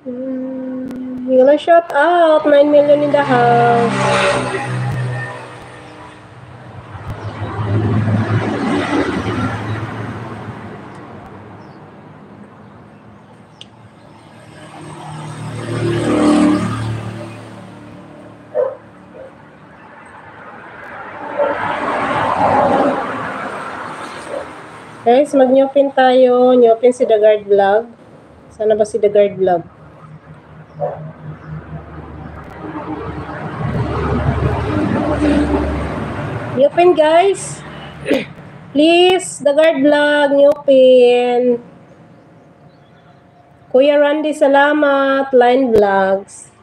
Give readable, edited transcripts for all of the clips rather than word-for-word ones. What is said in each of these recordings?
You gonna shout out 9 million in the house. Guys, mag-newpin tayo. Newpin si The Guard Vlog. Sana ba si The Guard Vlog? Newpin, guys. Please, The Guard Vlog, newpin. Kuya Randy, salamat. Line Vlogs.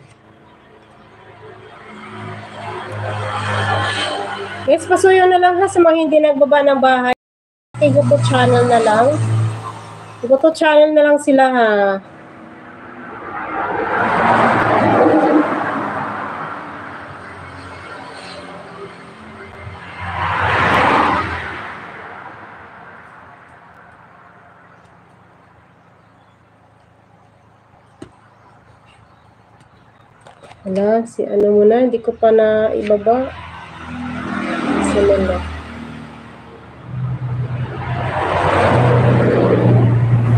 Guys, pasuyo na lang ha sa mga hindi nagbaba ng bahay. YouTube channel na lang. YouTube channel na lang sila ha. Wala, si ano muna, hindi ko pa na ibaba. Sinala.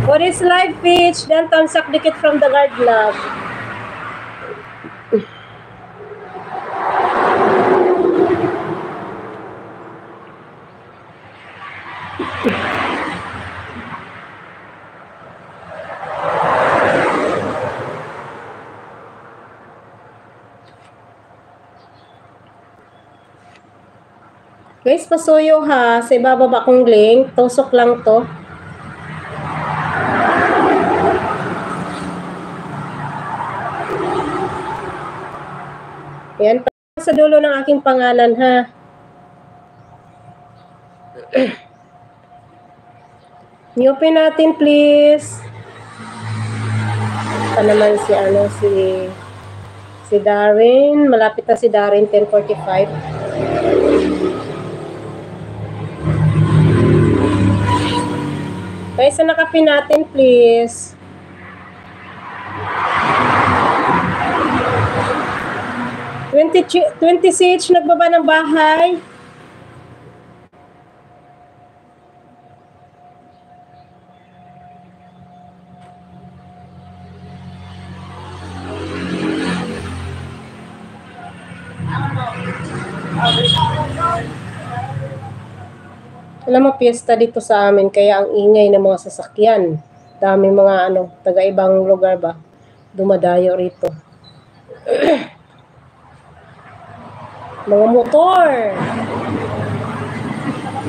What is live pitch? Then tamsak dikit from The Guard Vlog. Guys, pasuyo ha. Sa ibababa kong link. Tusok lang to. Ayan, sa dulo ng aking pangalan ha. Newpin natin please. Ito naman si ano, si Darren. Malapit na si Darren, 10:45. Guys, sa nakapin natin please. $20 nagbaba ng bahay. Alam mo, piyesta dito sa amin, kaya ang ingay ng mga sasakyan. Dami mga taga-ibang lugar ba, dumadayo rito. Mga motor.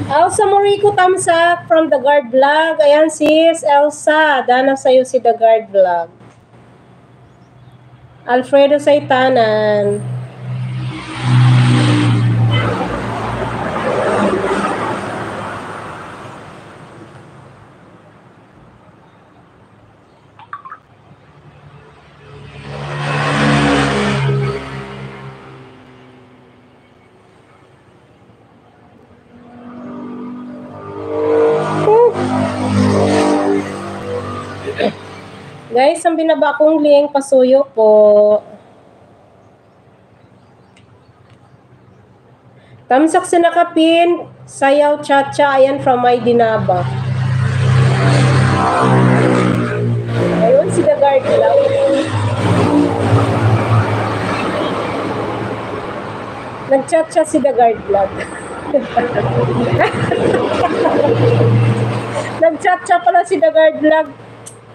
Elsa Morico, thumbs up from The Guard Vlog. Ayan sis, Elsa. Dana sa'yo si The Guard Vlog. Alfredo Saitanan. Guys, ang binaba kong link, pasuyo po. Tamsak sa nakapin, sayaw cha-cha, ayan from my dinaba. Ayun, si The Guard Vlog. Nag-cha-cha si The Guard Vlog. Nag-cha-cha pala si The Guard Vlog.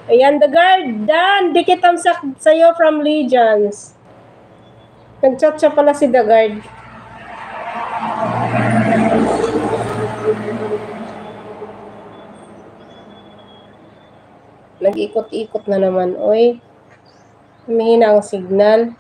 Ayan, The Guard, Dan, dikit tamsak sa'yo from Legions. Nag-chat pala si The Guard. Nag-ikot-ikot na naman, oy. Humihina ang signal.